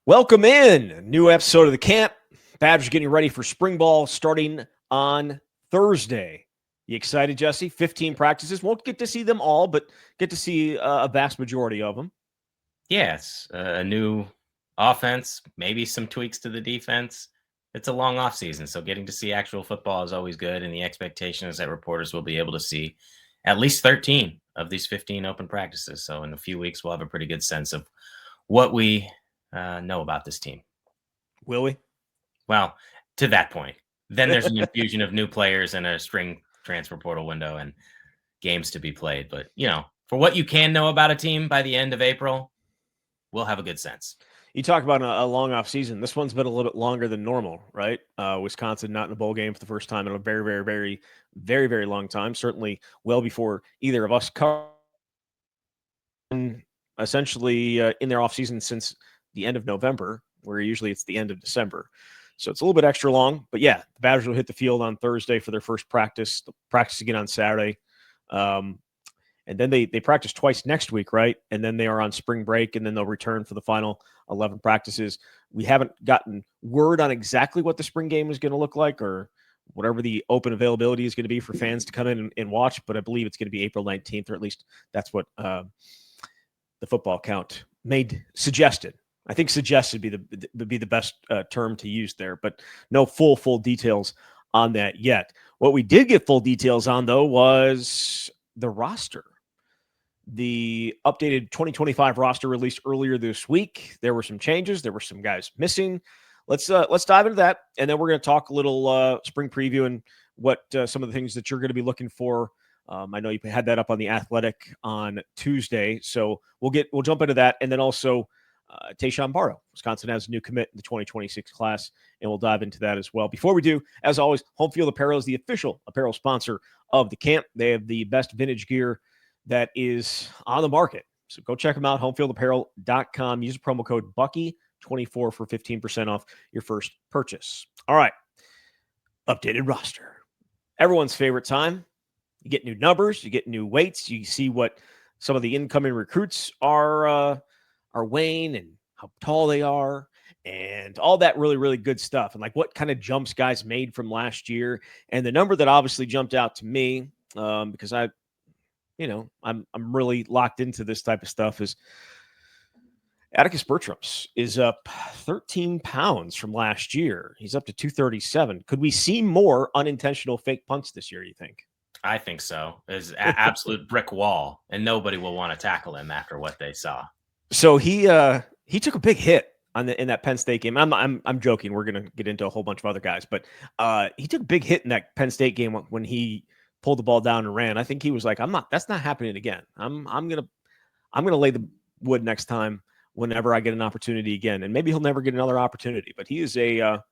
Welcome in. New episode of the camp. Badgers getting ready for spring ball starting on Thursday. You excited, Jesse? 15 practices. Won't get to see them all, but get to see a vast majority of them. Yes, a new offense, maybe some tweaks to the defense. It's a long off season, so getting to see actual football is always good, and the expectation is that reporters will be able to see at least 13 of these 15 open practices. So in a few weeks, we'll have a pretty good sense of what we know about this team. Will we? Well, to that point. Then there's an infusion of new players and a spring transfer portal window and games to be played. But, for what you can know about a team by the end of April, we'll have a good sense. You talk about a long off season. This one's been a little bit longer than normal, right? Wisconsin not in a bowl game for the first time in a very, very, very, very, very long time. Certainly well before either of us covered. Essentially in their off season since the end of November, where usually it's the end of December. So it's a little bit extra long. But yeah, the Badgers will hit the field on Thursday for their first practice. They'll practice again on Saturday. And then they practice twice next week, right? And then they are on spring break, and then they'll return for the final 11 practices. We haven't gotten word on exactly what the spring game is going to look like or whatever the open availability is going to be for fans to come in and watch, but I believe it's going to be April 19th, or at least that's what the football count suggested. I think suggested would be the best term to use there, but no full details on that yet. What we did get full details on, though, was the roster. The updated 2025 roster released earlier this week. There were some changes. There were some guys missing. Let's dive into that, and then we're going to talk a little spring preview and what some of the things that you're going to be looking for. I know you had that up on the Athletic on Tuesday, so we'll jump into that, and then also Tayshon Bardo. Wisconsin has a new commit in the 2026 class, and we'll dive into that as well. Before we do, as always, Home Field Apparel is the official apparel sponsor of the camp. They have the best vintage gear that is on the market. So go check them out, homefieldapparel.com. Use the promo code BUCKY24 for 15% off your first purchase. All right. Updated roster. Everyone's favorite time. You get new numbers. You get new weights. You see what some of the incoming recruits are weighing and how tall they are and all that really, really good stuff. And like what kind of jumps guys made from last year. And the number that obviously jumped out to me because I'm really locked into this type of stuff is Atticus Bertrams is up 13 pounds from last year. He's up to 237. Could we see more unintentional fake punts this year, you think? I think so. It's an absolute brick wall, and nobody will want to tackle him after what they saw. So he took a big hit in that Penn State game. I'm joking. We're gonna get into a whole bunch of other guys, but he took a big hit in that Penn State game when he pulled the ball down and ran. I think he was like, that's not happening again. I'm gonna lay the wood next time whenever I get an opportunity again. And maybe he'll never get another opportunity, but he is he's a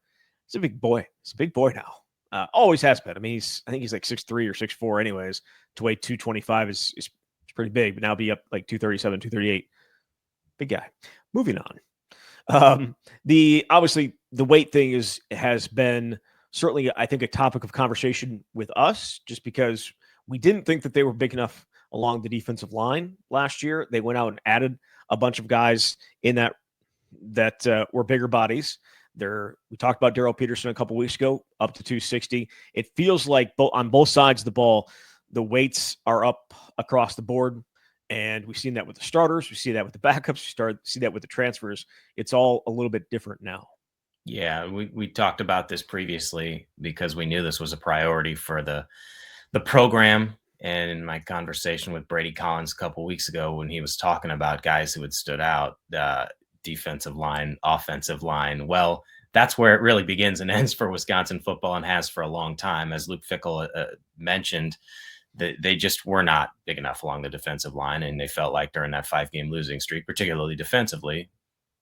big boy. He's a big boy now. Always has been. I mean, I think he's like 6'3" or 6'4" anyways. To weigh 225 is pretty big, but now be up like 237, 238. Big guy. Moving on. Obviously the weight thing has been certainly, I think, a topic of conversation with us, just because we didn't think that they were big enough along the defensive line last year. They went out and added a bunch of guys in that were bigger bodies. We talked about Darrell Peterson a couple weeks ago, up to 260. It feels like on both sides of the ball, the weights are up across the board. And we've seen that with the starters. We see that with the backups. We see that with the transfers. It's all a little bit different now. Yeah, we talked about this previously because we knew this was a priority for the program. And in my conversation with Brady Collins a couple weeks ago, when he was talking about guys who had stood out, defensive line, offensive line, well, that's where it really begins and ends for Wisconsin football and has for a long time. As Luke Fickell mentioned, they just were not big enough along the defensive line, and they felt like during that 5-game losing streak, particularly defensively,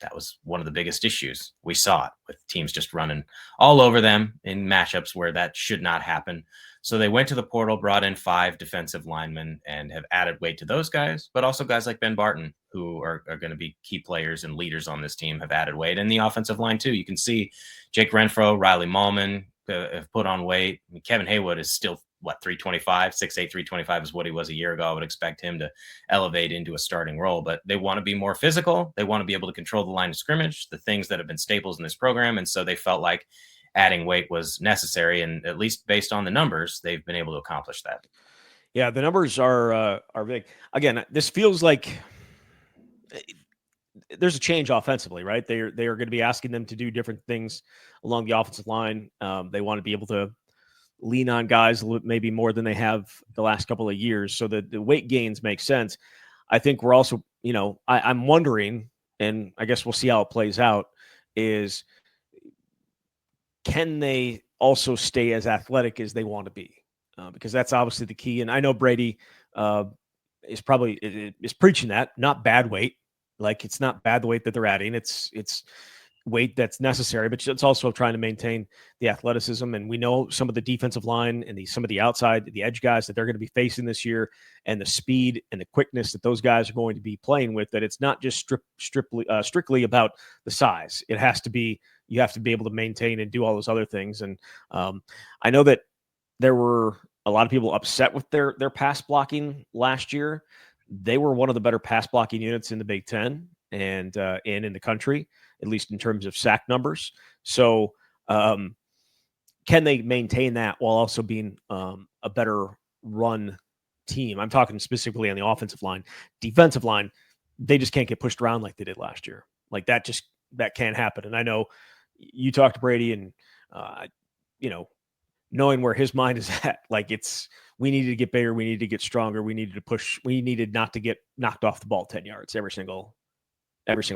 that was one of the biggest issues. We saw it with teams just running all over them in matchups where that should not happen. So they went to the portal, brought in 5 defensive linemen, and have added weight to those guys, but also guys like Ben Barton, who are going to be key players and leaders on this team, have added weight. And the offensive line, too. You can see Jake Renfro, Riley Mahlman have put on weight. I mean, Kevin Haywood is still what, 325, 6'8", 325 is what he was a year ago. I would expect him to elevate into a starting role, but they want to be more physical. They want to be able to control the line of scrimmage, the things that have been staples in this program. And so they felt like adding weight was necessary. And at least based on the numbers, they've been able to accomplish that. Yeah, the numbers are big. Again, this feels like there's a change offensively, right? They are going to be asking them to do different things along the offensive line. They want to be able to lean on guys maybe more than they have the last couple of years. So the weight gains make sense. I think we're also, I'm wondering, and I guess we'll see how it plays out, is can they also stay as athletic as they want to be? Because that's obviously the key. And I know Brady is preaching that, not bad weight. Like, it's not bad the weight that they're adding. It's weight that's necessary, but it's also trying to maintain the athleticism. And we know some of the defensive line and some of the outside, the edge guys that they're going to be facing this year, and the speed and the quickness that those guys are going to be playing with, that it's not just strictly about the size. It has to be, you have to be able to maintain and do all those other things. And I know that there were a lot of people upset with their pass blocking last year. They were one of the better pass blocking units in the Big Ten and in the country, at least in terms of sack numbers. So can they maintain that while also being a better run team? I'm talking specifically on the offensive line. Defensive line, they just can't get pushed around like they did last year. Like, that can't happen. And I know you talk to Brady, and knowing where his mind is at, like, we needed to get bigger, we needed to get stronger, we needed to push, we needed not to get knocked off the ball 10 yards every single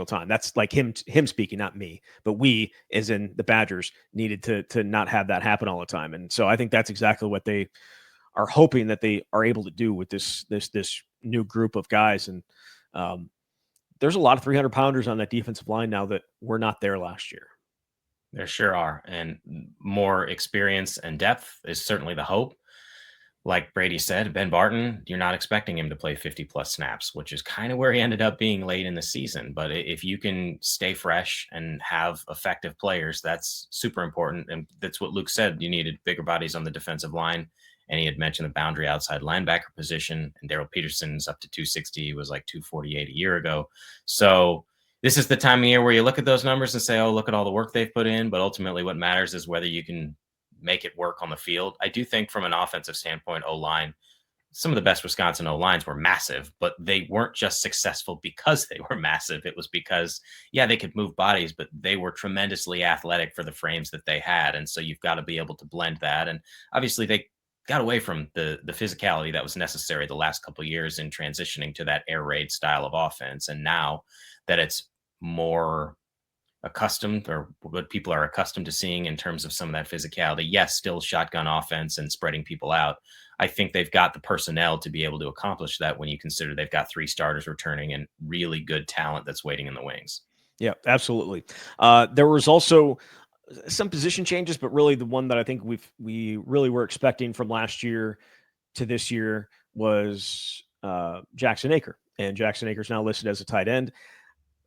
time. That's like him speaking, not me. But we, as in the Badgers, needed to not have that happen all the time. And so I think that's exactly what they are hoping that they are able to do with this new group of guys. And there's a lot of 300-pounders on that defensive line now that were not there last year. There sure are. And more experience and depth is certainly the hope. Like Brady said, Ben Barton, you're not expecting him to play 50-plus snaps, which is kind of where he ended up being late in the season. But if you can stay fresh and have effective players, that's super important. And that's what Luke said. You needed bigger bodies on the defensive line. And he had mentioned the boundary outside linebacker position. And Daryl Peterson's up to 260. He was like 248 a year ago. So this is the time of year where you look at those numbers and say, oh, look at all the work they've put in. But ultimately what matters is whether you can make it work on the field. I do think from an offensive standpoint, O-line, some of the best Wisconsin O-lines were massive, but they weren't just successful because they were massive. It was because, yeah, they could move bodies, but they were tremendously athletic for the frames that they had. And so you've got to be able to blend that. And obviously they got away from the physicality that was necessary the last couple of years in transitioning to that air raid style of offense. And now that it's more accustomed, or what people are accustomed to seeing in terms of some of that physicality, yes, still shotgun offense and spreading people out, I think they've got the personnel to be able to accomplish that when you consider they've got 3 starters returning and really good talent that's waiting in the wings. Yeah, absolutely. There was also some position changes, but really the one that I think we really were expecting from last year to this year was Jackson Aker. And Jackson Aker's now listed as a tight end.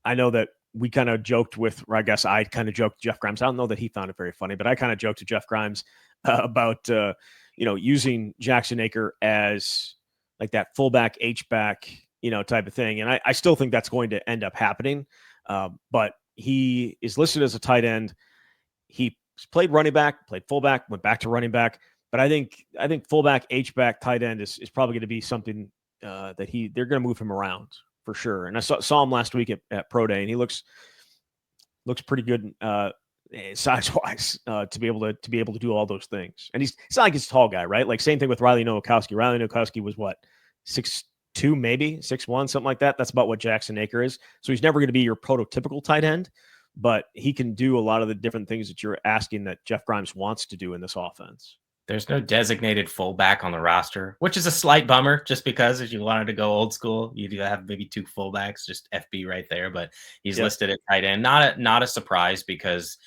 I know that we kind of joked with, or I guess I kind of joked Jeff Grimes. I don't know that he found it very funny, but I kind of joked to Jeff Grimes about, using Jackson Aker as like that fullback, H-back, type of thing. And I still think that's going to end up happening. But he is listed as a tight end. He played running back, played fullback, went back to running back. But I think fullback, H-back, tight end is probably going to be something that they're going to move him around for sure. And I saw him last week at Pro Day, and he looks pretty good size wise to be able to do all those things. And it's not like he's a tall guy, right? Like, same thing with Riley Nowakowski. Riley Nowakowski was what, 6'2", maybe 6'1", something like that. That's about what Jackson Aker is. So he's never going to be your prototypical tight end, but he can do a lot of the different things that you're asking that Jeff Grimes wants to do in this offense. There's no designated fullback on the roster, which is a slight bummer, just because if you wanted to go old school, you do have maybe 2 fullbacks, just FB right there. But he's listed at tight end. Not a surprise, because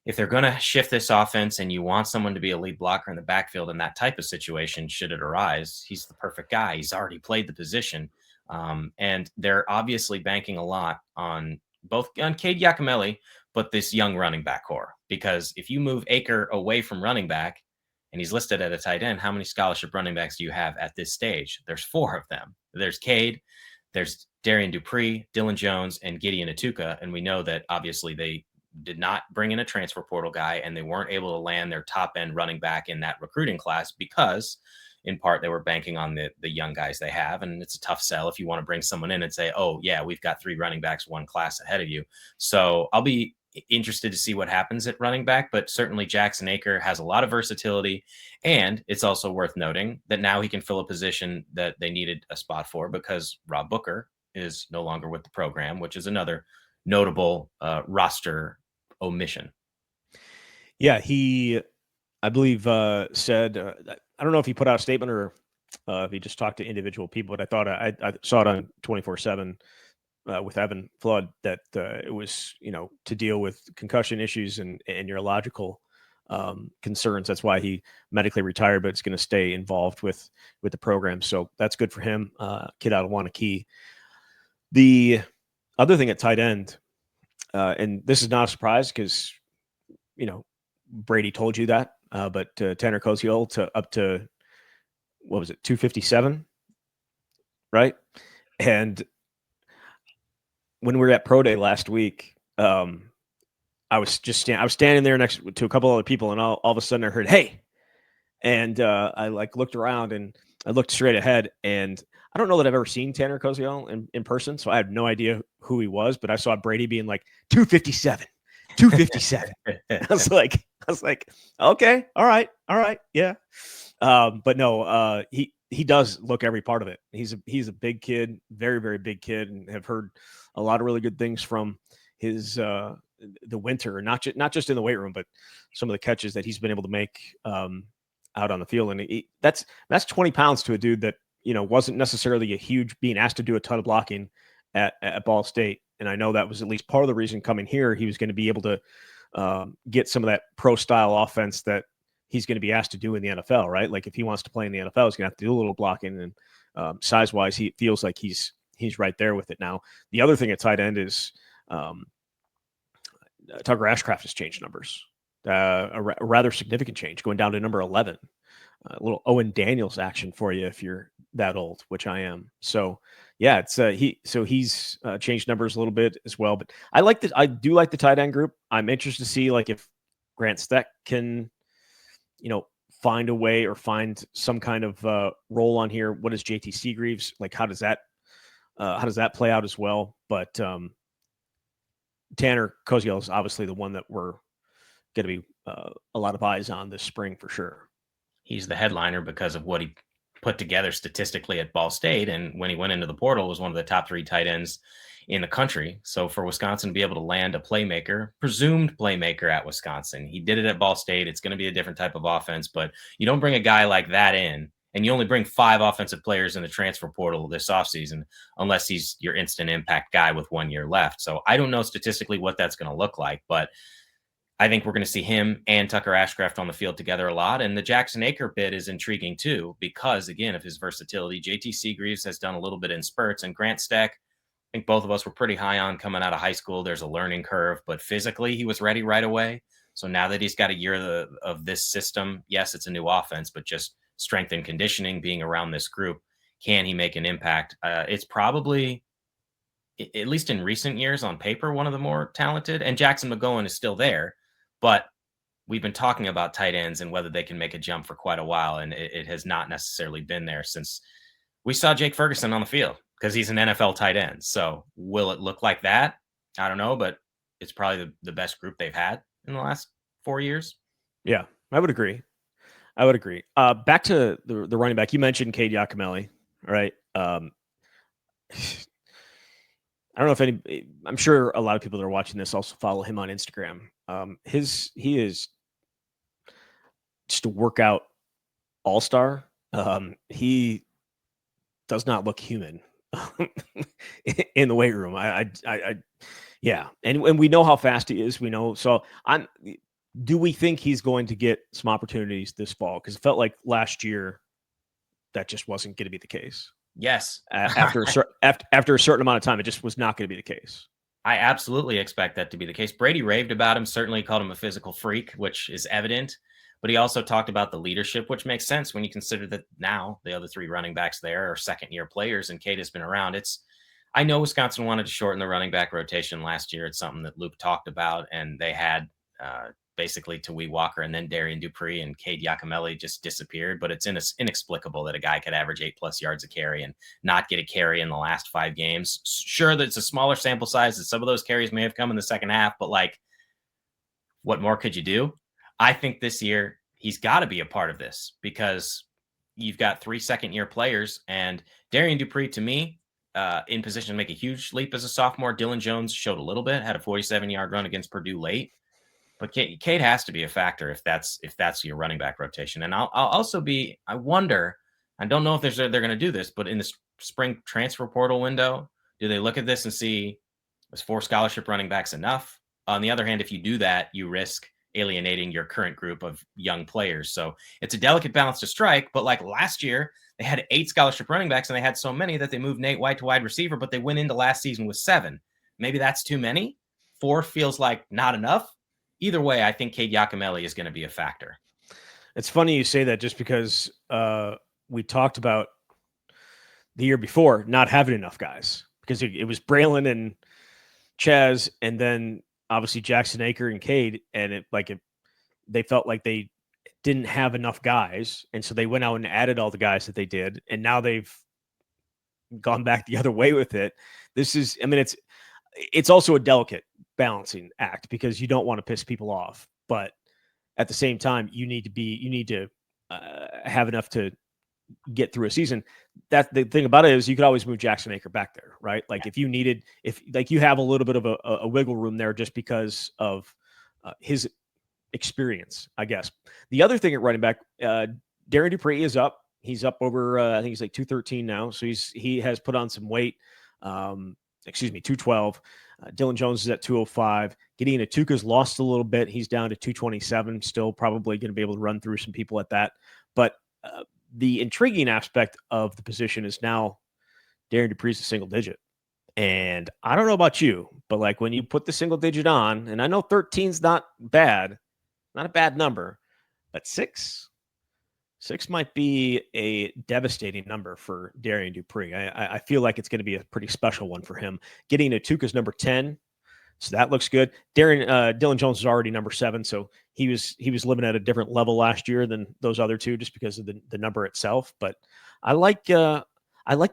if they're going to shift this offense and you want someone to be a lead blocker in the backfield in that type of situation, should it arise, he's the perfect guy. He's already played the position. And they're obviously banking a lot on Cade Giacomelli, but this young running back core, because if you move Aker away from running back, and he's listed at a tight end. How many scholarship running backs do you have at this stage? There's 4 of them. There's Cade, there's Darian Dupree, Dylan Jones, and Gideon Atuka. And we know that obviously they did not bring in a transfer portal guy, and they weren't able to land their top end running back in that recruiting class because in part they were banking on the young guys they have. And it's a tough sell if you want to bring someone in and say, oh yeah, we've got 3 running backs, 1 class ahead of you. So I'll be interested to see what happens at running back, but certainly Jackson Aker has a lot of versatility. And it's also worth noting that now he can fill a position that they needed a spot for because Rob Booker is no longer with the program, which is another notable roster omission. Yeah, he, I believe, said, I don't know if he put out a statement or if he just talked to individual people, but I thought I saw it on 24/7 with Evan Flood that it was, to deal with concussion issues and neurological concerns. That's why he medically retired, but it's going to stay involved with the program. So that's good for him. Kid out of Wanakee. The other thing at tight end, and this is not a surprise because, Brady told you that, but Tanner Koziol up to, what was it, 257, right? And when we were at Pro Day last week, I was standing there next to a couple other people, and all of a sudden I heard, "Hey!" And I looked around and I looked straight ahead, and I don't know that I've ever seen Tanner Koziol in person, so I had no idea who he was. But I saw Brady being like 257, 257. I was like, okay, all right, yeah. But no, he does look every part of it. He's a big kid, very, very big kid, and have heard a lot of really good things from his the winter, not just in the weight room, but some of the catches that he's been able to make out on the field. And that's 20 pounds to a dude that wasn't necessarily a huge, being asked to do a ton of blocking at Ball State. And I know that was at least part of the reason coming here. He was going to be able to get some of that pro style offense that he's going to be asked to do in the NFL, right? Like if he wants to play in the NFL, he's going to have to do a little blocking, and size wise, he feels like he's right there with it now. The other thing at tight end is Tucker Ashcraft has changed numbers, a rather significant change, going down to number 11. A little Owen Daniels action for you if you're that old, which I am. So yeah, it's he's changed numbers a little bit as well. But I do like the tight end group. I'm interested to see if Grant Steck can, find a way or find some kind of role on here. What is JT Seagreaves like? How does that play out as well? But Tanner Koziol is obviously the one that we're going to be a lot of eyes on this spring for sure. He's the headliner because of what he put together statistically at Ball State. And when he went into the portal, was one of the top 3 tight ends in the country. So for Wisconsin to be able to land a presumed playmaker at Wisconsin, he did it at Ball State. It's going to be a different type of offense, but you don't bring a guy like that in, and you only bring 5 offensive players in the transfer portal this offseason, unless he's your instant impact guy with 1 year left. So I don't know statistically what that's going to look like, but I think we're going to see him and Tucker Ashcraft on the field together a lot. And the Jackson Aker bit is intriguing too, because again, of his versatility. JT Seagreaves has done a little bit in spurts, and Grant Steck, I think both of us were pretty high on coming out of high school. There's a learning curve, but physically he was ready right away. So now that he's got a year of this system, yes, it's a new offense, but just strength and conditioning, being around this group, can he make an impact? It's probably, at least in recent years on paper, one of the more talented. And Jackson McGowan is still there. But we've been talking about tight ends and whether they can make a jump for quite a while, and it has not necessarily been there since we saw Jake Ferguson on the field, because he's an NFL tight end. So will it look like that? I don't know, but it's probably the best group they've had in the last 4 years. Yeah, I would agree. Back to the running back. You mentioned Cade Yakimelli, right? I don't know if I'm sure a lot of people that are watching this also follow him on Instagram. He is just a workout all-star. He does not look human in the weight room. Yeah. And we know how fast he is. We know. So do we think he's going to get some opportunities this fall? Because it felt like last year that just wasn't going to be the case. Yes. After a certain amount of time, it just was not going to be the case. I absolutely expect that to be the case. Brady raved about him, certainly called him a physical freak, which is evident. But he also talked about the leadership, which makes sense when you consider that now the other 3 running backs there are second-year players, and Cade has been around. I know Wisconsin wanted to shorten the running back rotation last year. It's something that Luke talked about, and they had basically Tawee Walker and then Darian Dupree, and Cade Yakimelli just disappeared. But it's inexplicable that a guy could average 8+ yards a carry and not get a carry in the last 5 games. Sure, that it's a smaller sample size, and some of those carries may have come in the second half, but like, what more could you do? I think this year he's got to be a part of this because you've got 3 second-year players, and Darian Dupree, to me, in position to make a huge leap as a sophomore. Dylan Jones showed a little bit, had a 47-yard run against Purdue late, but Cade has to be a factor if that's your running back rotation. And I'll also I wonder, I don't know if they're going to do this, but in the spring transfer portal window, do they look at this and see, was 4 scholarship running backs enough? On the other hand, if you do that, you risk alienating your current group of young players. So it's a delicate balance to strike. But like last year, they had 8 scholarship running backs, and they had so many that they moved Nate White to wide receiver, but they went into last season with 7. Maybe that's too many. 4 feels like not enough. Either way, I think Cade Yakimelli is going to be a factor. It's funny you say that just because we talked about the year before not having enough guys because it was Braylon and Chaz, and then obviously Jackson Aker and Cade, and they felt like they didn't have enough guys, and so they went out and added all the guys that they did, and now they've gone back the other way with it. It's also a delicate balancing act because you don't want to piss people off, but at the same time, you need to have enough to get through a season. That the thing about it is you could always move Jackson Aker back there, right? Like if you have a little bit of a wiggle room there just because of his experience, I guess. The other thing at running back, Darian Dupree is up. He's up over, I think he's like 213 now. So he has put on some weight. 212. Dylan Jones is at 205. Gideon Atuka's lost a little bit. He's down to 227. Still probably going to be able to run through some people at that. But the intriguing aspect of the position is now Darian Dupree's a single digit. And I don't know about you, but like when you put the single digit on, and I know 13's not bad, not a bad number, but six might be a devastating number for Darian Dupree. I feel like it's going to be a pretty special one for him. Getting Atuka's number 10, so that looks good. Dylan Jones is already number 7, so he was living at a different level last year than those other two, just because of the number itself. But I like the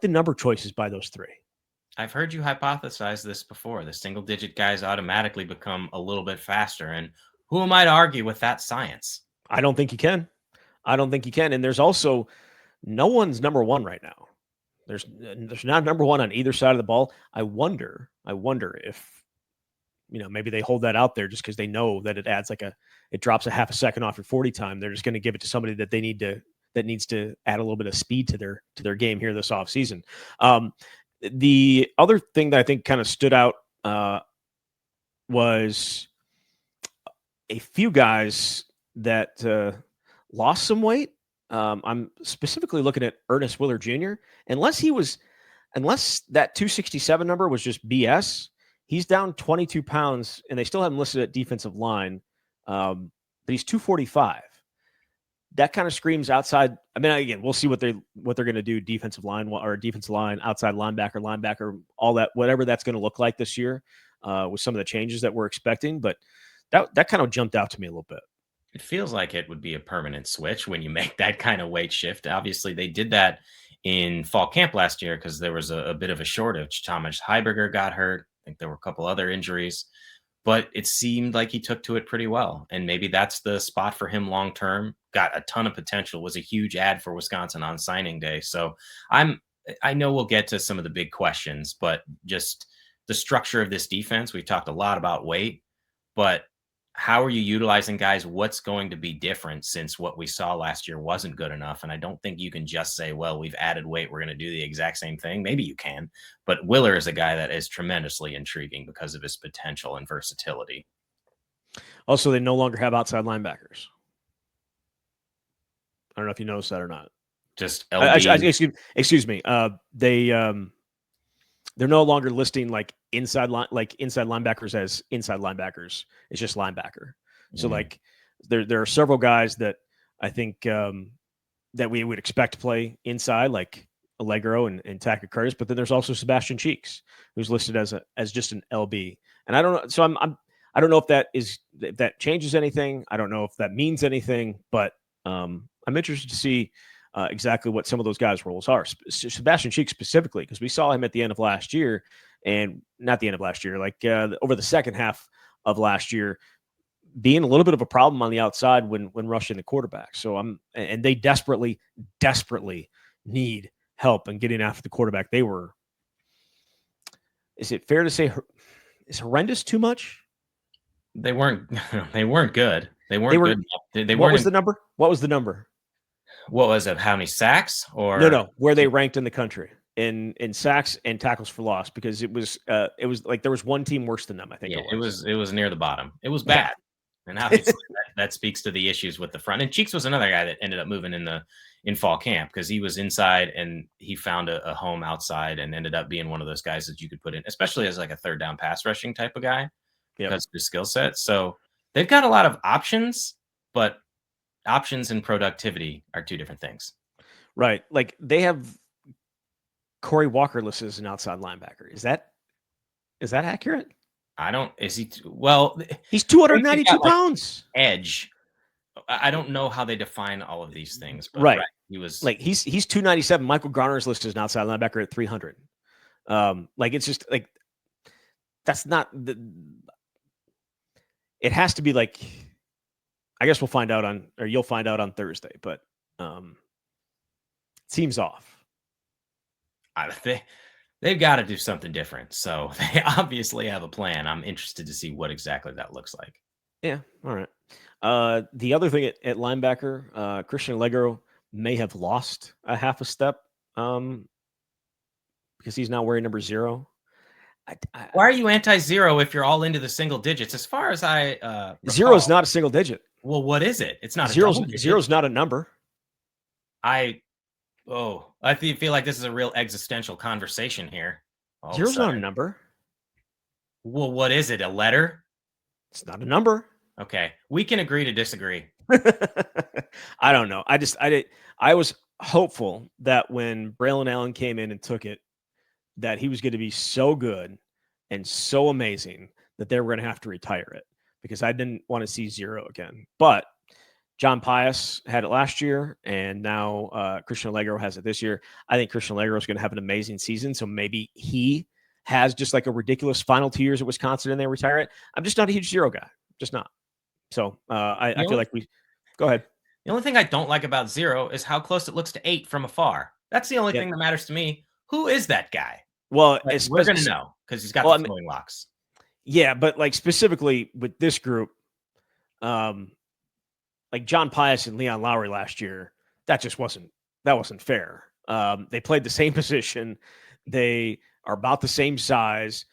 number choices by those 3. I've heard you hypothesize this before. The single-digit guys automatically become a little bit faster, and who am I to argue with that science? I don't think you can. And there's also no one's number 1 right now. There's not number 1 on either side of the ball. I wonder if, maybe they hold that out there just because they know that it drops a half a second off your 40 time. They're just going to give it to somebody that needs to add a little bit of speed to their game here this offseason. The other thing that I think kind of stood out was a few guys that lost some weight. I'm specifically looking at Ernest Willard Jr. Unless that 267 number was just BS, he's down 22 pounds, and they still have him listed at defensive line, but he's 245. That kind of screams outside. I mean, again, we'll see what they're going to do defensive line or defensive line, outside linebacker, all that, whatever that's going to look like this year with some of the changes that we're expecting. But that kind of jumped out to me a little bit. It feels like it would be a permanent switch when you make that kind of weight shift. Obviously, they did that in fall camp last year because there was a bit of a shortage. Thomas Heiberger got hurt. I think there were a couple other injuries. But it seemed like he took to it pretty well. And maybe that's the spot for him long term. Got a ton of potential, was a huge ad for Wisconsin on signing day. So I know we'll get to some of the big questions, but just the structure of this defense, we've talked a lot about weight, but how are you utilizing guys? What's going to be different since what we saw last year wasn't good enough? And I don't think you can just say, well, we've added weight, we're going to do the exact same thing. Maybe you can, but Willer is a guy that is tremendously intriguing because of his potential and versatility. Also, they no longer have outside linebackers. I don't know if you noticed that or not. Just LB. Excuse me. They're no longer listing inside linebackers as inside linebackers. It's just linebacker. So there are several guys that I think that we would expect to play inside, like Allegro and Tackett Curtis. But then there's also Sebastian Cheeks, who's listed as just an LB. And I don't know. So I don't know if that changes anything. I don't know if that means anything. But I'm interested to see exactly what some of those guys' roles are. Sebastian Cheeks specifically, because we saw him at the end of last year, and not the end of last year, like over the second half of last year, being a little bit of a problem on the outside when rushing the quarterback. So and they desperately need help in getting after the quarterback. Is it fair to say, is horrendous too much? They weren't good. They weren't good. What was the number? What was the number? What was it? How many sacks? Or no, where they ranked in the country in sacks and tackles for loss, because it was like there was one team worse than them. I think it was near the bottom. It was bad. And obviously that speaks to the issues with the front. And Cheeks was another guy that ended up moving in fall camp, because he was inside and he found a home outside and ended up being one of those guys that you could put in, especially as like a third down pass rushing type of guy, because of his skill set. So they've got a lot of options, but options and productivity are two different things. Right. Like they have Corey Walker listed as an outside linebacker. Is that accurate? He's 292 pounds. Edge. I don't know how they define all of these things, but right. He was like he's 297. Michael Garner's listed as an outside linebacker at 300. Like it's just like that's not the. It has to be like, I guess you'll find out on Thursday, but it seems off. They've got to do something different. So they obviously have a plan. I'm interested to see what exactly that looks like. Yeah. All right. The other thing at linebacker, Christian Allegro may have lost a half a step because he's now wearing number 0. Why are you anti-0 if you're all into the single digits? As far as I 0 is not a single digit. Well, what is it? It's not 0. 0 is not a number. I feel like this is a real existential conversation here. 0 is not a number. Well, what is it? A letter? It's not a number. Okay, we can agree to disagree. I don't know. I was hopeful that when Braylon Allen came in and took it, that he was going to be so good and so amazing that they were going to have to retire it, because I didn't want to see 0 again. But John Pius had it last year, and now Christian Allegro has it this year. I think Christian Allegro is going to have an amazing season, so maybe he has just like a ridiculous final 2 years at Wisconsin and they retire it. I'm just not a huge 0 guy. Just not. So I feel like go ahead. The only thing I don't like about 0 is how close it looks to 8 from afar. That's the only thing that matters to me. Who is that guy? Well, we're going to know because he's got the flowing locks. Yeah, but like specifically with this group, like John Pius and Leon Lowry last year, that wasn't fair. They played the same position. They are about the same size.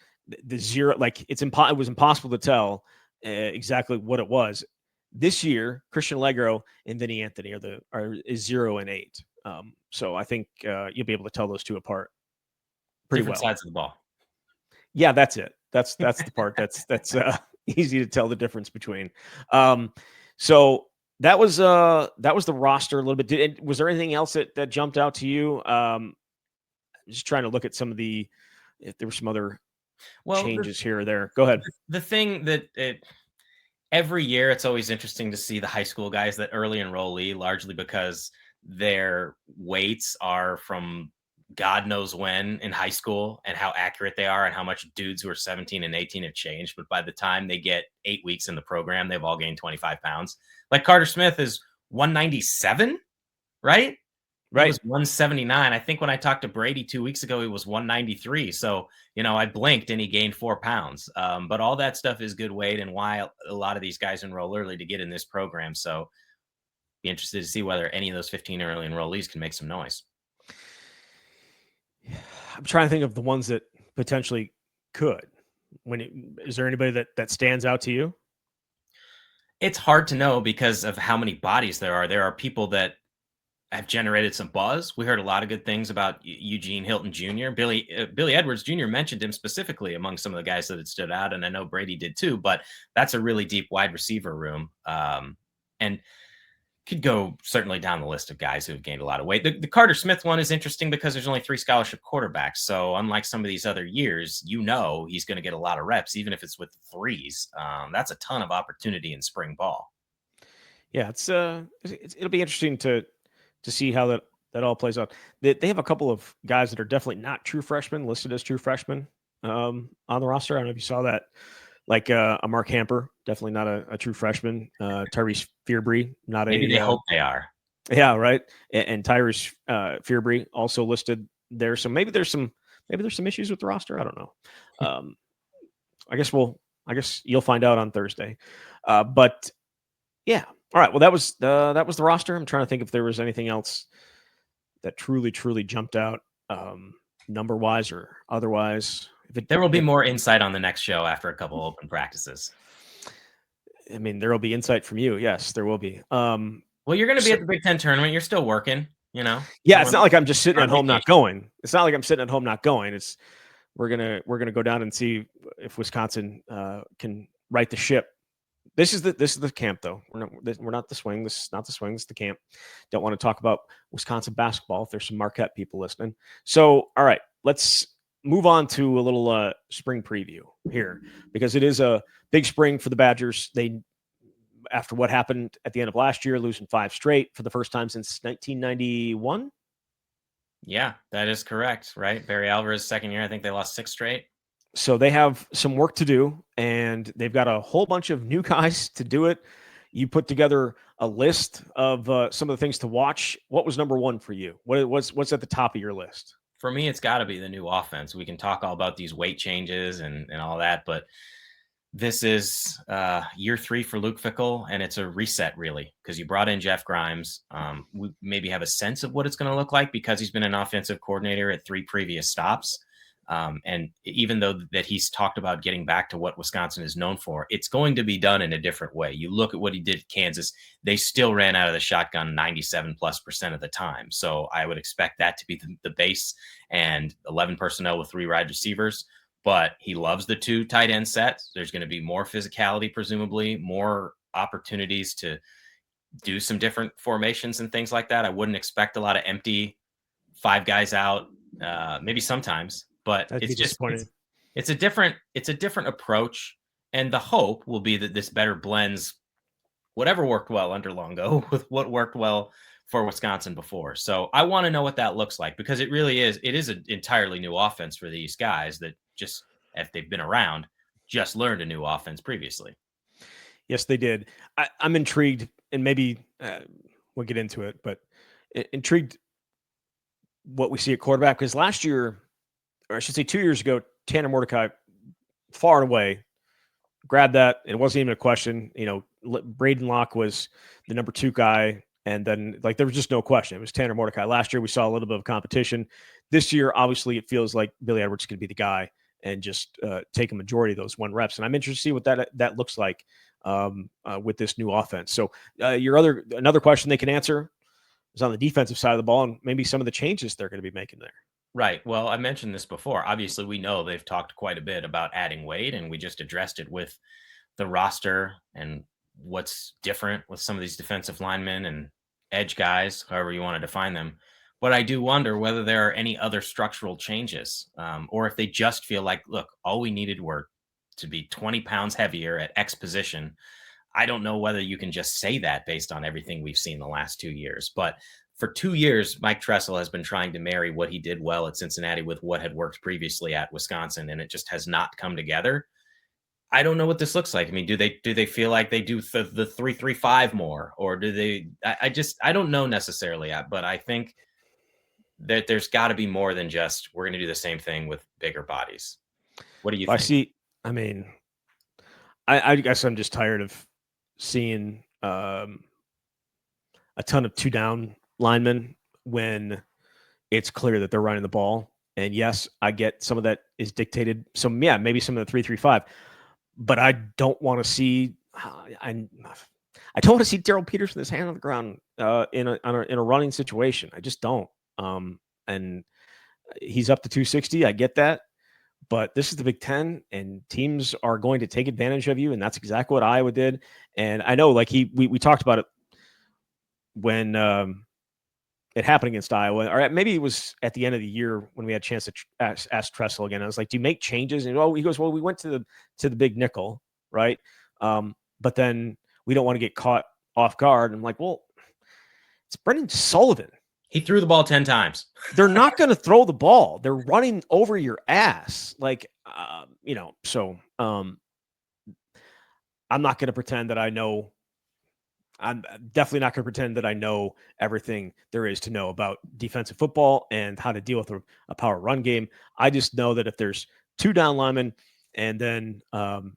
The 0, like it was impossible to tell exactly what it was. This year, Christian Allegro and Vinny Anthony is 0 and 8. So I think you'll be able to tell those two apart pretty Different sides of the ball. Yeah, that's it. That's the part that's easy to tell the difference between. So that was the roster a little bit. Was there anything else that jumped out to you? Just trying to look at some of if there were some other changes here or there. Go ahead. The thing that every year it's always interesting to see the high school guys that early enrollee, largely because their weights are from God knows when in high school and how accurate they are and how much dudes who are 17 and 18 have changed. But by the time they get 8 weeks in the program, they've all gained 25 pounds. Like Carter Smith is 197, right? Right. He was 179. I think when I talked to Brady 2 weeks ago, he was 193. So, I blinked and he gained 4 pounds. But all that stuff is good weight and why a lot of these guys enroll early to get in this program. So be interested to see whether any of those 15 early enrollees can make some noise. I'm trying to think of the ones that potentially could. Is there anybody that stands out to you? It's hard to know because of how many bodies there are. There are people that have generated some buzz. We heard a lot of good things about Eugene Hilton Jr. Billy Edwards Jr. mentioned him specifically among some of the guys that had stood out, and I know Brady did too. But that's a really deep wide receiver room. and could go certainly down the list of guys who have gained a lot of weight. The Carter Smith one is interesting because there's only 3 scholarship quarterbacks. So unlike some of these other years, he's going to get a lot of reps, even if it's with threes. That's a ton of opportunity in spring ball. Yeah, it'll be interesting to see how that all plays out. They have a couple of guys that are definitely not true freshmen listed as true freshmen on the roster. I don't know if you saw that. Like a Mark Hamper, definitely not a true freshman. Tyrese Fearbury, not Maybe they hope they are. Yeah, right. And Tyrese Fearbury also listed there. So maybe there's some issues with the roster. I don't know. I guess you'll find out on Thursday. But yeah. All right. Well, that was the roster. I'm trying to think if there was anything else that truly jumped out number wise or otherwise. There will be more insight on the next show after a couple open practices. I mean, there will be insight from you. Yes, there will be. Well, you're going to be at the Big Ten tournament. You're still working, Yeah, it's not like I'm just sitting at home not going. It's not like I'm sitting at home not going. It's we're gonna go down and see if Wisconsin can right the ship. This is the camp, though. We're not the swing. This is not the swing. This is the camp. Don't want to talk about Wisconsin basketball if there's some Marquette people listening. So, all right, let's move on to a little spring preview here because it is a big spring for the Badgers. They, after what happened at the end of last year, losing 5 straight for the first time since 1991. Yeah, that is correct. Right. Barry Alvarez's second year, I think they lost 6 straight. So they have some work to do, and they've got a whole bunch of new guys to do it. You put together a list of some of the things to watch. What was number one for you? What's at the top of your list? For me, it's got to be the new offense. We can talk all about these weight changes and all that, but this is year 3 for Luke Fickell, and it's a reset, really, because you brought in Jeff Grimes. We maybe have a sense of what it's going to look like because he's been an offensive coordinator at 3 previous stops. And even though that he's talked about getting back to what Wisconsin is known for, it's going to be done in a different way. You look at what he did at Kansas, they still ran out of the shotgun 97+% of the time. So I would expect that to be the base, and 11 personnel with 3 wide receivers. But he loves the 2 tight end sets. There's going to be more physicality, presumably, more opportunities to do some different formations and things like that. I wouldn't expect a lot of empty 5 guys out, maybe sometimes. But it's a different approach, and the hope will be that this better blends whatever worked well under Longo with what worked well for Wisconsin before. So I want to know what that looks like, because it is an entirely new offense for these guys that just, if they've been around, just learned a new offense previously. Yes, they did. I'm intrigued, and maybe we'll get into it, but intrigued what we see at quarterback, because last year, or I should say 2 years ago, Tanner Mordecai far and away grabbed that. It wasn't even a question. Braden Locke was the number 2 guy. And then there was just no question. It was Tanner Mordecai. Last year, we saw a little bit of competition. This year, obviously, it feels like Billy Edwards is going to be the guy and just take a majority of those 1 reps. And I'm interested to see what that looks like with this new offense. So another question they can answer is on the defensive side of the ball, and maybe some of the changes they're going to be making there. Right. Well, I mentioned this before. Obviously, we know they've talked quite a bit about adding weight, and we just addressed it with the roster and what's different with some of these defensive linemen and edge guys, however you want to define them. But I do wonder whether there are any other structural changes, or if they just feel like, look, all we needed were to be 20 pounds heavier at X position. I don't know whether you can just say that based on everything we've seen the last 2 years, but for 2 years, Mike Tressel has been trying to marry what he did well at Cincinnati with what had worked previously at Wisconsin, and it just has not come together. I don't know what this looks like. I mean, do they feel like they do the 3-3-5 more, or do they? I don't know necessarily, but I think that there's got to be more than just we're going to do the same thing with bigger bodies. What do you think? I guess I'm just tired of seeing a ton of 2 down linemen when it's clear that they're running the ball. And yes, I get some of that is dictated. So yeah, maybe some of the 3-3-5, but I don't want to see. I don't want to see Daryl Peterson with his hand on the ground in a running situation. I just don't. And he's up to 260. I get that, But this is the Big Ten, and teams are going to take advantage of you, and that's exactly what Iowa did. And I know, like we talked about it when it happened against Iowa, or maybe it was at the end of the year when we had a chance to ask Tressel again. I was like, "Do you make changes?" And he goes, "Well, we went to the big nickel, right? But then we don't want to get caught off guard." And I'm like, "Well, it's Brendan Sullivan. He threw the ball 10 times. They're not going to throw the ball. They're running over your ass, like So I'm not going to pretend that I know. I'm definitely not going to pretend that I know everything there is to know about defensive football and how to deal with a power run game. I just know that if there's 2 down linemen and then, 5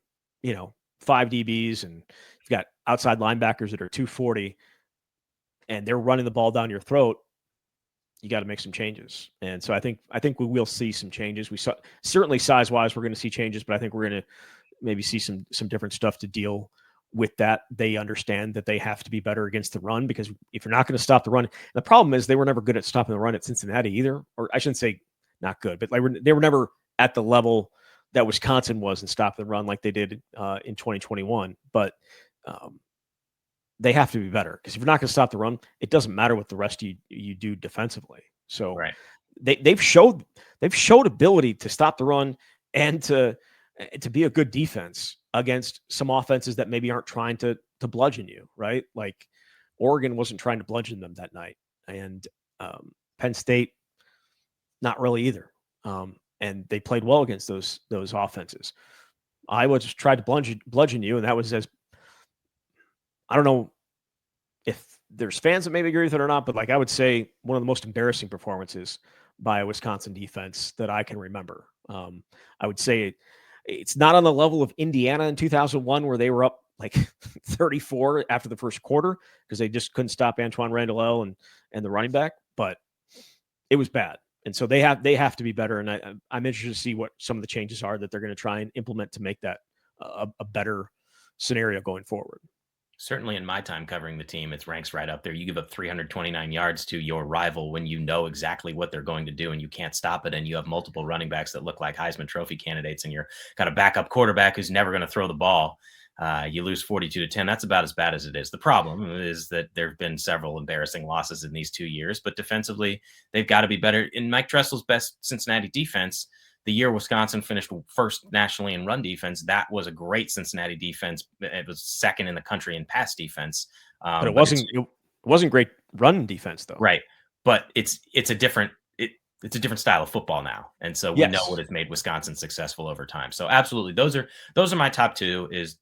DBs, and you've got outside linebackers that are 240 and they're running the ball down your throat, you got to make some changes. And so I think we will see some changes. We saw certainly size-wise, we're going to see changes, but I think we're going to maybe see some different stuff to deal with that. They understand that they have to be better against the run, because if you're not going to stop the run, the problem is they were never good at stopping the run at Cincinnati either. Or I shouldn't say not good, but they were never at the level that Wisconsin was and stop the run like they did in 2021. But they have to be better, because if you're not going to stop the run, it doesn't matter what the rest of you do defensively. So right. they've showed ability to stop the run and to be a good defense against some offenses that maybe aren't trying to bludgeon you, right? Like Oregon wasn't trying to bludgeon them that night, and Penn State not really either. And they played well against those offenses. Iowa just tried to bludgeon you, and that was as, I don't know if there's fans that maybe agree with it or not, but like I would say one of the most embarrassing performances by a Wisconsin defense that I can remember. I would say it's not on the level of Indiana in 2001, where they were up like 34 after the first quarter because they just couldn't stop Antoine Randall and the running back, but it was bad. And so they have to be better. And I'm interested to see what some of the changes are that they're going to try and implement to make that a better scenario going forward. Certainly in my time covering the team, it ranks right up there. You give up 329 yards to your rival when you know exactly what they're going to do and you can't stop it, and you have multiple running backs that look like Heisman Trophy candidates, and you're got a backup quarterback who's never going to throw the ball. You lose 42-10. That's about as bad as it is. The problem is that there have been several embarrassing losses in these 2 years, but defensively, they've got to be better. In Mike Tressel's best Cincinnati defense, the year Wisconsin finished first nationally in run defense, that was a great Cincinnati defense. It was second in the country in pass defense. But it wasn't great run defense though. Right. But it's a different style of football now. And so we know what has made Wisconsin successful over time. So absolutely. Those are my top two. Is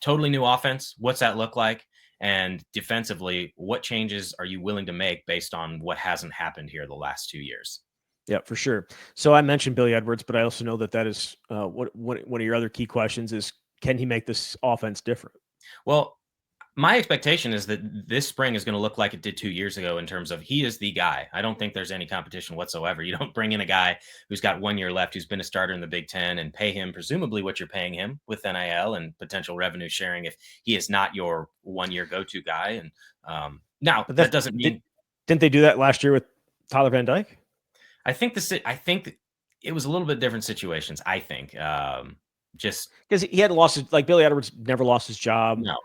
totally new offense. What's that look like? And defensively, what changes are you willing to make based on what hasn't happened here the last 2 years? Yeah, for sure. So I mentioned Billy Edwards, but I also know that is one of your other key questions is, can he make this offense different? Well, my expectation is that this spring is going to look like it did 2 years ago in terms of he is the guy. I don't think there's any competition whatsoever. You don't bring in a guy who's got 1 year left, who's been a starter in the Big Ten, and pay him presumably what you're paying him with NIL and potential revenue sharing if he is not your 1 year go-to guy. And now that doesn't mean... Didn't they do that last year with Tyler Van Dyke? I think it was a little bit different situations. I think just because he hadn't lost his, like Billy Edwards never lost his job. No.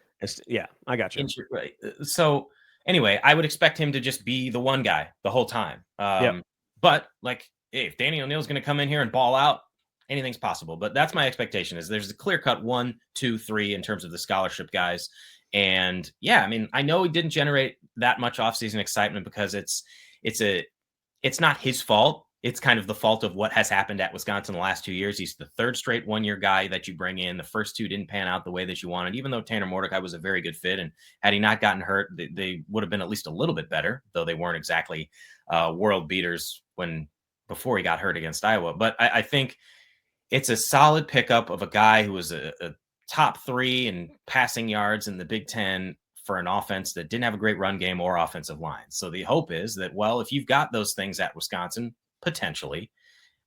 Yeah, I got you. Right. So anyway, I would expect him to just be the one guy the whole time. But like, hey, if Danny O'Neill's going to come in here and ball out, anything's possible. But that's my expectation. Is there's a clear cut 1, 2, 3 in terms of the scholarship guys. And yeah, I mean, I know he didn't generate that much offseason excitement because it's not his fault. It's kind of the fault of what has happened at Wisconsin the last 2 years. He's the third straight 1 year guy that you bring in. The first two didn't pan out the way that you wanted, even though Tanner Mordecai was a very good fit. And had he not gotten hurt, they would have been at least a little bit better, though they weren't exactly world beaters before he got hurt against Iowa. But I think it's a solid pickup of a guy who was a top 3 in passing yards in the Big Ten for an offense that didn't have a great run game or offensive line. So the hope is that, well, if you've got those things at Wisconsin, potentially,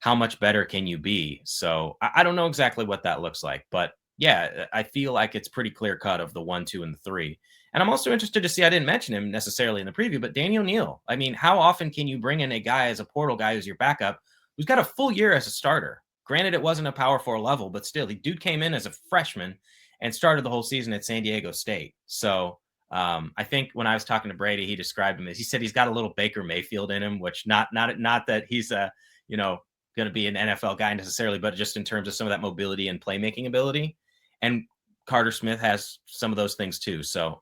how much better can you be? So I don't know exactly what that looks like, but yeah, I feel like it's pretty clear cut of the 1, 2, and the 3. And I'm also interested to see, I didn't mention him necessarily in the preview, but Danny O'Neill. I mean, how often can you bring in a guy as a portal guy who's your backup, who's got a full year as a starter? Granted, it wasn't a Power 4 level, but still, the dude came in as a freshman and started the whole season at San Diego State. So I think when I was talking to Brady, he described him as, he said he's got a little Baker Mayfield in him, which not that he's going to be an NFL guy necessarily, but just in terms of some of that mobility and playmaking ability. And Carter Smith has some of those things too. So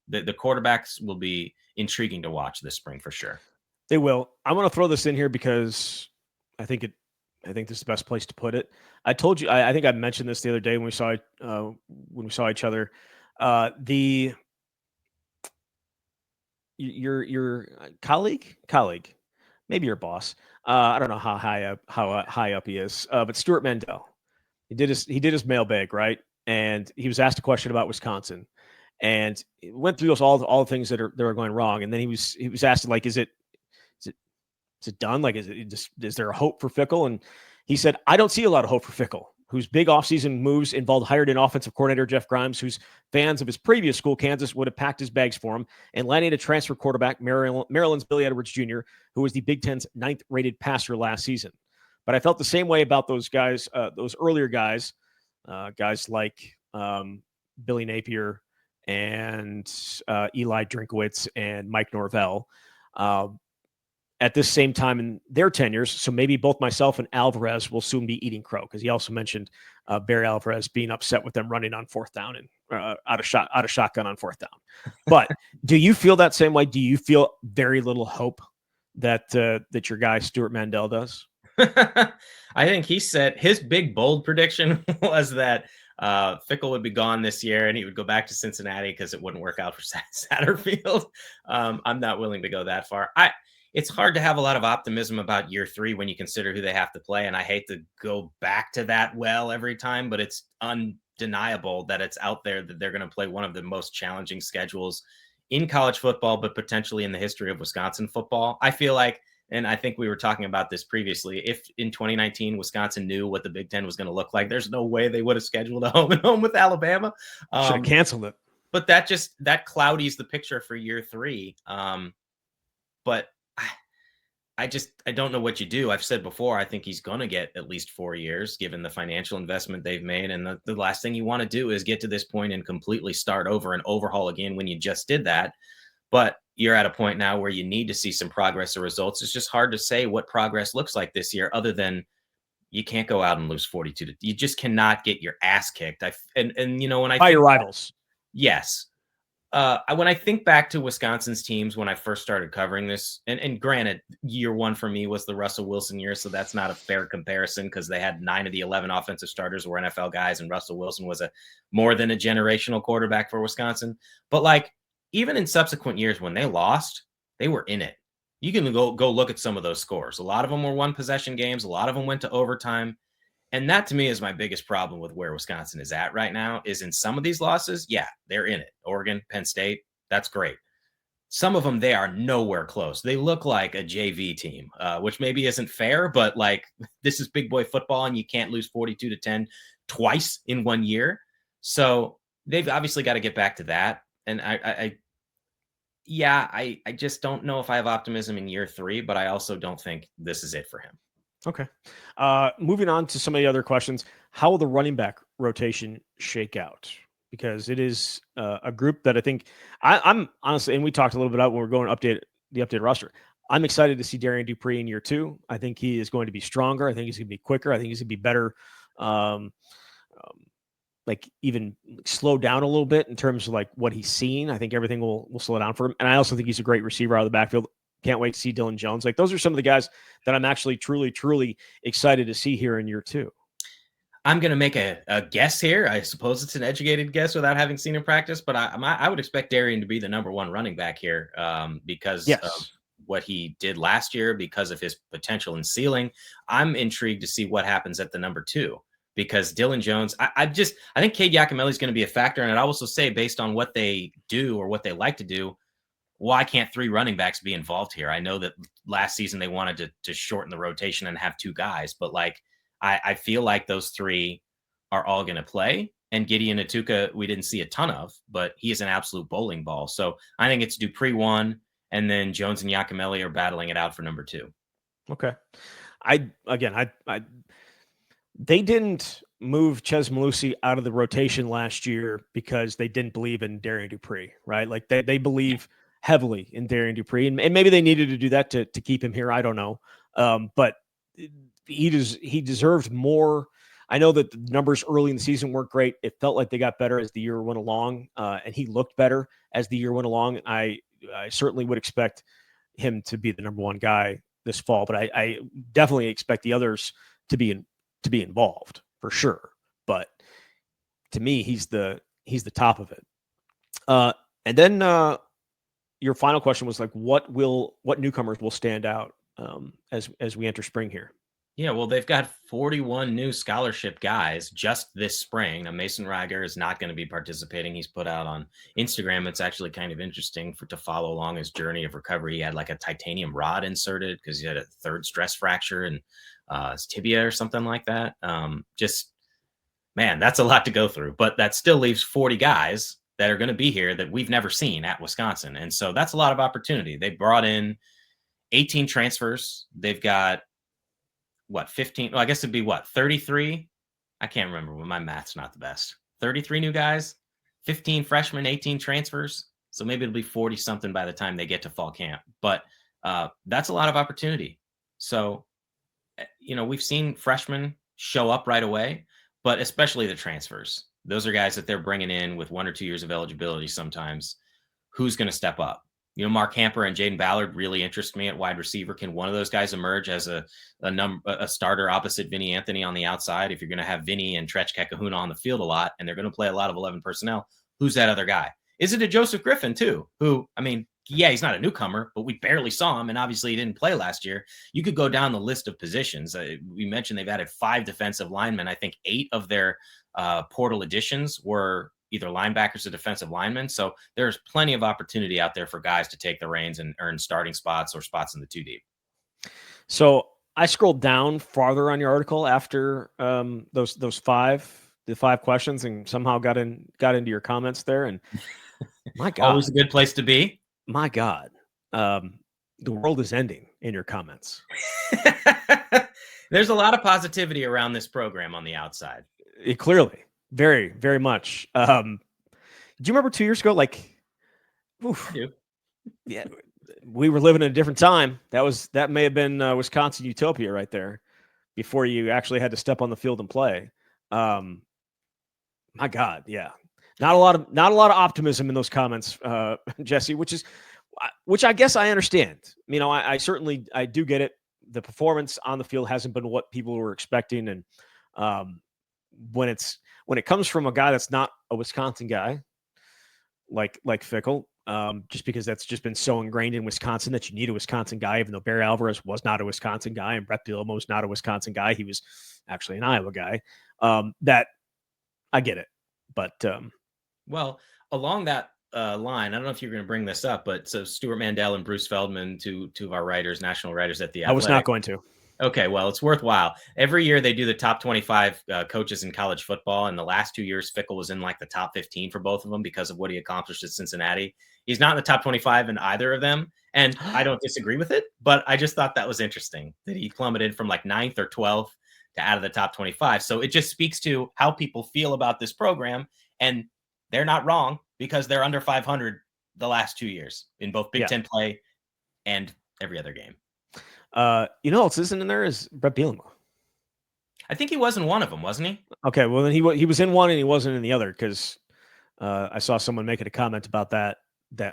the quarterbacks will be intriguing to watch this spring for sure. They will. I want to throw this in here because I think this is the best place to put it. I told you, I think I mentioned this the other day when we saw each other. Your colleague, maybe your boss. I don't know how high up he is, but Stuart Mandel. He did his mailbag, right? And he was asked a question about Wisconsin, and he went through all the things that are going wrong. And then he was asked, like, is it done? Like, is there a hope for Fickell? And he said, I don't see a lot of hope for Fickell, whose big offseason moves involved hired in offensive coordinator Jeff Grimes, whose fans of his previous school, Kansas, would have packed his bags for him, and landing a transfer quarterback, Maryland's Billy Edwards Jr., who was the Big Ten's 9th-rated passer last season. But I felt the same way about those guys, those earlier guys, guys like Billy Napier and Eli Drinkowitz and Mike Norvell. At this same time in their tenures, so maybe both myself and Alvarez will soon be eating crow, because he also mentioned Barry Alvarez being upset with them running on 4th down and out of shotgun on 4th down. But do you feel that same way? Do you feel very little hope that your guy Stuart Mandel does? I think he said his big bold prediction was that Fickell would be gone this year and he would go back to Cincinnati because it wouldn't work out for Satterfield. I'm not willing to go that far. It's hard to have a lot of optimism about year 3 when you consider who they have to play. And I hate to go back to that every time, but it's undeniable that it's out there that they're going to play one of the most challenging schedules in college football, but potentially in the history of Wisconsin football. I feel like, and I think we were talking about this previously, if in 2019 Wisconsin knew what the Big Ten was going to look like, there's no way they would have scheduled a home and home with Alabama. Should have canceled it. But that cloudies the picture for year 3. But I don't know what you do. I've said before, I think he's going to get at least 4 years given the financial investment they've made. And the last thing you want to do is get to this point and completely start over and overhaul again when you just did that. But you're at a point now where you need to see some progress or results. It's just hard to say what progress looks like this year, other than you can't go out and lose 42. You just cannot get your ass kicked. By your rivals. Yes. When I think back to Wisconsin's teams when I first started covering this, and granted, year 1 for me was the Russell Wilson year, so that's not a fair comparison because they had 9 of the 11 offensive starters were NFL guys, and Russell Wilson was more than a generational quarterback for Wisconsin. But like, even in subsequent years when they lost, they were in it. You can go look at some of those scores. A lot of them were 1-possession games. A lot of them went to overtime. And that, to me, is my biggest problem with where Wisconsin is at right now, is in some of these losses, yeah, they're in it. Oregon, Penn State, that's great. Some of them, they are nowhere close. They look like a JV team, which maybe isn't fair, but like, this is big boy football and you can't lose 42-10 twice in 1 year. So they've obviously got to get back to that. And I just don't know if I have optimism in year 3, but I also don't think this is it for him. Okay. Moving on to some of the other questions. How will the running back rotation shake out? Because it is a group that I think I'm honestly, and we talked a little bit about when we're going to the updated roster. I'm excited to see Darian Dupree in year 2. I think he is going to be stronger. I think he's going to be quicker. I think he's going to be better. Like even slow down a little bit in terms of like what he's seen. I think everything will slow down for him. And I also think he's a great receiver out of the backfield. Can't wait to see Dylan Jones. Like, those are some of the guys that I'm actually truly, truly excited to see here in year 2. I'm going to make a guess here. I suppose it's an educated guess without having seen him practice, but I would expect Darian to be the number 1 running back here because of what he did last year, because of his potential and ceiling. I'm intrigued to see what happens at the number 2. Because Dylan Jones, I think Cade Yakimelli is going to be a factor. And I'd also say, based on what they do or what they like to do, why can't 3 running backs be involved here? I know that last season they wanted to shorten the rotation and have 2 guys, but like, I feel like those 3 are all going to play. And Gideon Atuka, we didn't see a ton of, but he is an absolute bowling ball. So I think it's Dupree 1, and then Jones and Yakimelli are battling it out for number 2. Okay. They didn't move Ches Malusi out of the rotation last year because they didn't believe in Darian Dupree, right? Like they believe heavily in Darian Dupree, and maybe they needed to do that to keep him here. I don't know, but he deserved more. I know that the numbers early in the season weren't great. It felt like they got better as the year went along, and he looked better as the year went along. I certainly would expect him to be the number one guy this fall, but I definitely expect the others to be involved for sure. But to me, he's the top of it. And then your final question was like, what newcomers will stand out as we enter spring here? Yeah, well, they've got 41 new scholarship guys just this spring. Now, Mason Reiger is not going to be participating. He's put out on Instagram. It's actually kind of interesting to follow along his journey of recovery. He had like a titanium rod inserted because he had a third stress fracture in his tibia or something like that. Man, that's a lot to go through. But that still leaves 40 guys that are going to be here that we've never seen at Wisconsin. And so that's a lot of opportunity. They brought in 18 transfers. They've got 15? Well, I guess it'd be 33? I can't remember. My math's not the best. 33 new guys, 15 freshmen, 18 transfers. So maybe it'll be 40 something by the time they get to fall camp. But that's a lot of opportunity. So, we've seen freshmen show up right away, but especially the transfers. Those are guys that they're bringing in with 1 or 2 years of eligibility sometimes. Who's going to step up? Mark Hamper and Jaden Ballard really interest me at wide receiver. Can one of those guys emerge as a starter opposite Vinny Anthony on the outside? If you're going to have Vinny and Tretch Kekahuna on the field a lot, and they're going to play a lot of 11 personnel, who's that other guy? Is it a Joseph Griffin too? Who, he's not a newcomer, but we barely saw him, and obviously he didn't play last year. You could go down the list of positions. We mentioned they've added 5 defensive linemen. I think 8 of their portal additions were either linebackers or defensive linemen. So there's plenty of opportunity out there for guys to take the reins and earn starting spots or spots in the 2 deep. So I scrolled down farther on your article after those 5 questions, and somehow got into your comments there. And my God, always a good place to be. My God, the world is ending in your comments. There's a lot of positivity around this program on the outside. Clearly. Very, very much. Do you remember 2 years ago? Like, oof, yeah, we were living in a different time. That may have been Wisconsin utopia right there, before you actually had to step on the field and play. My God, yeah, not a lot of optimism in those comments, Jesse. Which I guess I understand. I certainly do get it. The performance on the field hasn't been what people were expecting, and when it comes from a guy that's not a Wisconsin guy, like Fickell, just because that's just been so ingrained in Wisconsin that you need a Wisconsin guy, even though Barry Alvarez was not a Wisconsin guy and Brett Bielema was not a Wisconsin guy. He was actually an Iowa guy. That I get it. But well, along that line, I don't know if you're going to bring this up, but so Stuart Mandel and Bruce Feldman, two of our writers, national writers at the Athletic. I was not going to. Okay, well, it's worthwhile. Every year they do the top 25 coaches in college football. And the last 2 years, Fickell was in like the top 15 for both of them because of what he accomplished at Cincinnati. He's not in the top 25 in either of them. And I don't disagree with it, but I just thought that was interesting that he plummeted from like 9th or 12th to out of the top 25. So it just speaks to how people feel about this program. And they're not wrong because they're under 500 the last 2 years in both Big Ten play and every other game. Else isn't in there is Brett Bielema. I think he was in one of them, wasn't he? Okay, well then he was in one and he wasn't in the other because I saw someone making a comment about that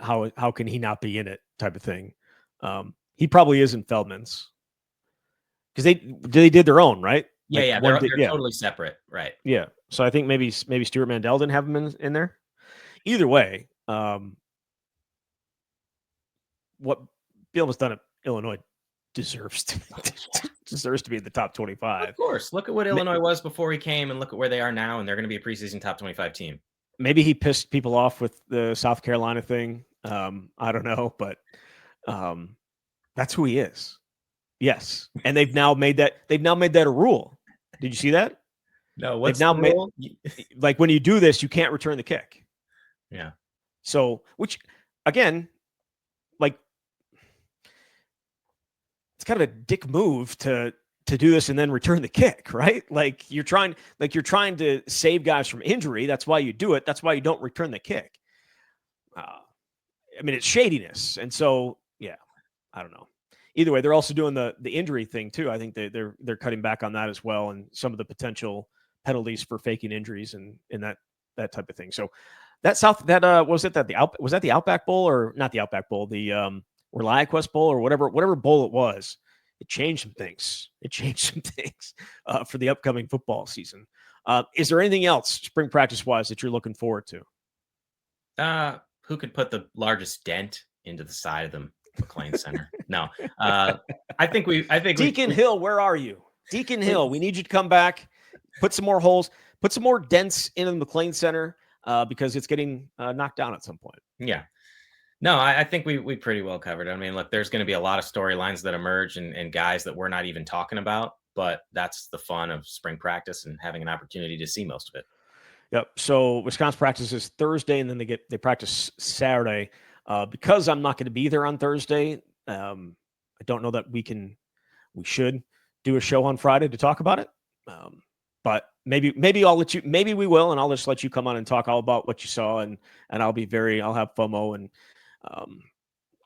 how can he not be in it type of thing. He probably is in Feldman's because they did their own, right? Yeah, like they're totally separate, right? Yeah, so I think maybe Stuart Mandel didn't have him in there. Either way, what Bielema's done at Illinois deserves to be in the top 25. Of course. Look at what Illinois was before he came and look at where they are now, and they're going to be a preseason top 25 team. Maybe he pissed people off with the South Carolina thing. I don't know, but that's who he is. Yes. And they've now made that a rule. Did you see that? No, what's the rule? Like when you do this, you can't return the kick. Yeah. So, which again, like, it's kind of a dick move to to do this and then return the kick, right? Like you're trying to save guys from injury. That's why you do it. That's why you don't return the kick. I mean, it's shadiness. And so, yeah, I don't know. Either way, they're also doing the injury thing too. I think they're cutting back on that as well, and some of the potential penalties for faking injuries and that type of thing. So that was that the Outback Bowl, or not the Outback Bowl, the or LiaQuest Bowl, or whatever bowl it was. It changed some things. For the upcoming football season. Is there anything else spring practice wise that you're looking forward to? Who could put the largest dent into the side of the McLean Center? No, I think Deacon Hill, where are you? Deacon Hill, we need you to come back, put some more holes, put some more dents in the McLean Center because it's getting knocked down at some point. Yeah. No, I think we pretty well covered it. I mean, look, there's going to be a lot of storylines that emerge and guys that we're not even talking about, but that's the fun of spring practice and having an opportunity to see most of it. Yep. So Wisconsin practices Thursday, and then they practice Saturday. Because I'm not going to be there on Thursday, I don't know that we should do a show on Friday to talk about it. But maybe I'll let you. Maybe we will, and I'll just let you come on and talk all about what you saw, and I'll have FOMO, and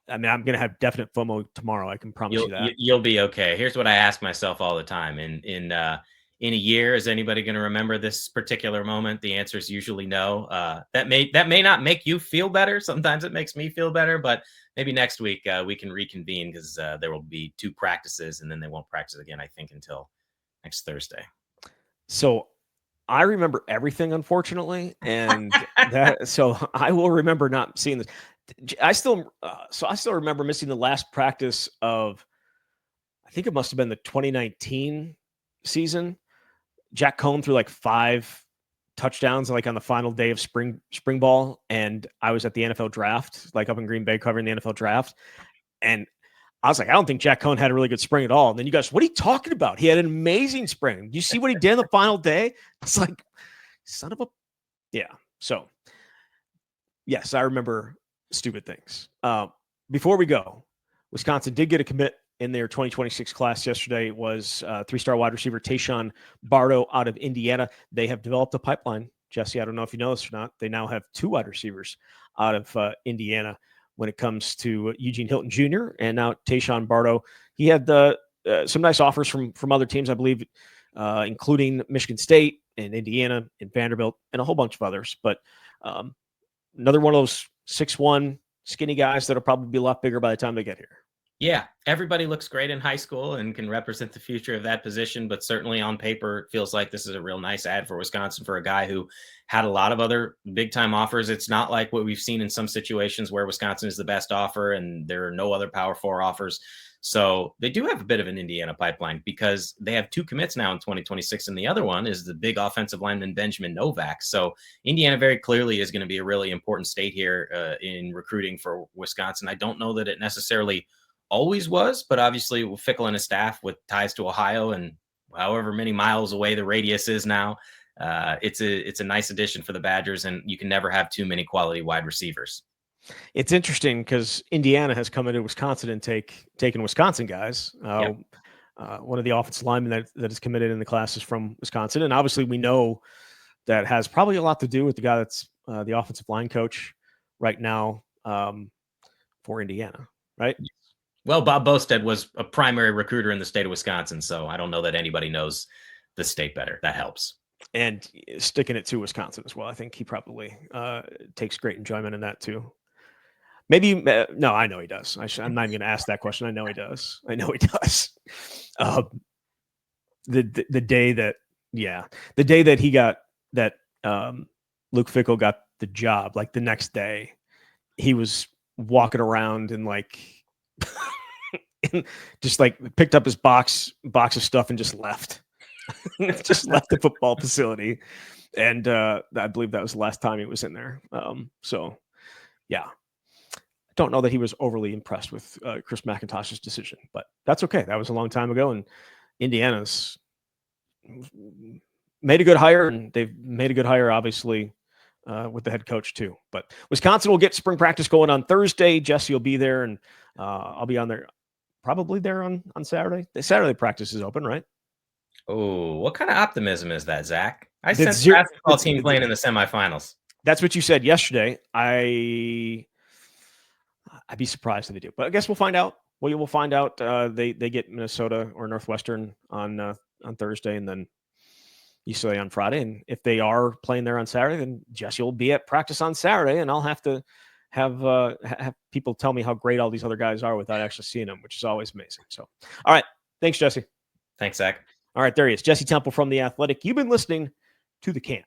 I mean, I'm going to have definite FOMO tomorrow. I can promise you that. You'll be okay. Here's what I ask myself all the time. In a year, is anybody going to remember this particular moment? The answer is usually no. That may not make you feel better. Sometimes it makes me feel better, but maybe next week we can reconvene because there will be 2 practices, and then they won't practice again, I think, until next Thursday. So I remember everything, unfortunately, and so I will remember not seeing this. I still remember missing the last practice of, I think it must have been the 2019 season. Jack Cohn threw like 5 touchdowns like on the final day of spring ball, and I was at the NFL draft, like up in Green Bay covering the NFL draft, and I was like, I don't think Jack Cohn had a really good spring at all. And then you guys, what are you talking about? He had an amazing spring. Do you see what he did on the final day? It's like, son of a, yeah. So yes, I remember stupid things. Before we go, Wisconsin did get a commit in their 2026 class yesterday. It was 3-star wide receiver Tayshon Bardo out of Indiana. They have developed a pipeline. Jesse, I don't know if you know this or not. They now have 2 wide receivers out of Indiana when it comes to Eugene Hilton Jr. and now Tayshon Bardo. He had some nice offers from other teams, I believe, including Michigan State and Indiana and Vanderbilt and a whole bunch of others. But another one of those 6'1" skinny guys that'll probably be a lot bigger by the time they get here. Yeah, everybody looks great in high school and can represent the future of that position, but certainly on paper, it feels like this is a real nice ad for Wisconsin for a guy who had a lot of other big-time offers. It's not like what we've seen in some situations where Wisconsin is the best offer and there are no other Power 4 offers. So they do have a bit of an Indiana pipeline because they have 2 commits now in 2026, and the other one is the big offensive lineman Benjamin Novak. So Indiana very clearly is going to be a really important state here in recruiting for Wisconsin. I don't know that it necessarily always was, but obviously Fickell and his staff with ties to Ohio and however many miles away the radius is now, it's a nice addition for the Badgers, and you can never have too many quality wide receivers. It's interesting because Indiana has come into Wisconsin and taken Wisconsin guys. Yep. One of the offensive linemen that is committed in the class is from Wisconsin, and obviously we know that has probably a lot to do with the guy that's the offensive line coach right now for Indiana, right? Well, Bob Bostad was a primary recruiter in the state of Wisconsin, so I don't know that anybody knows the state better. That helps. And sticking it to Wisconsin as well. I think he probably takes great enjoyment in that too. Maybe no, I know he does. I'm not even going to ask that question. I know he does. The day that he got that Luke Fickell got the job, like the next day, he was walking around and like just like picked up his box of stuff and just left. Just left the football facility, and I believe that was the last time he was in there. So, yeah, I don't know that he was overly impressed with Chris McIntosh's decision, but that's okay. That was a long time ago, and Indiana's made a good hire, and they've made a good hire, obviously, with the head coach too. But Wisconsin will get spring practice going on Thursday. Jesse will be there, and I'll be on there probably there on Saturday. The Saturday practice is open, right? Oh, what kind of optimism is that, Zach? I That's sense basketball team playing in the semifinals. That's what you said yesterday. I'd be surprised if they do, but I guess we'll find out. We'll find out. They get Minnesota or Northwestern on Thursday, and then UCLA on Friday. And if they are playing there on Saturday, then Jesse will be at practice on Saturday, and I'll have to have people tell me how great all these other guys are without actually seeing them, which is always amazing. So, all right, thanks, Jesse. Thanks, Zach. All right, there he is, Jesse Temple from The Athletic. You've been listening to The Camp.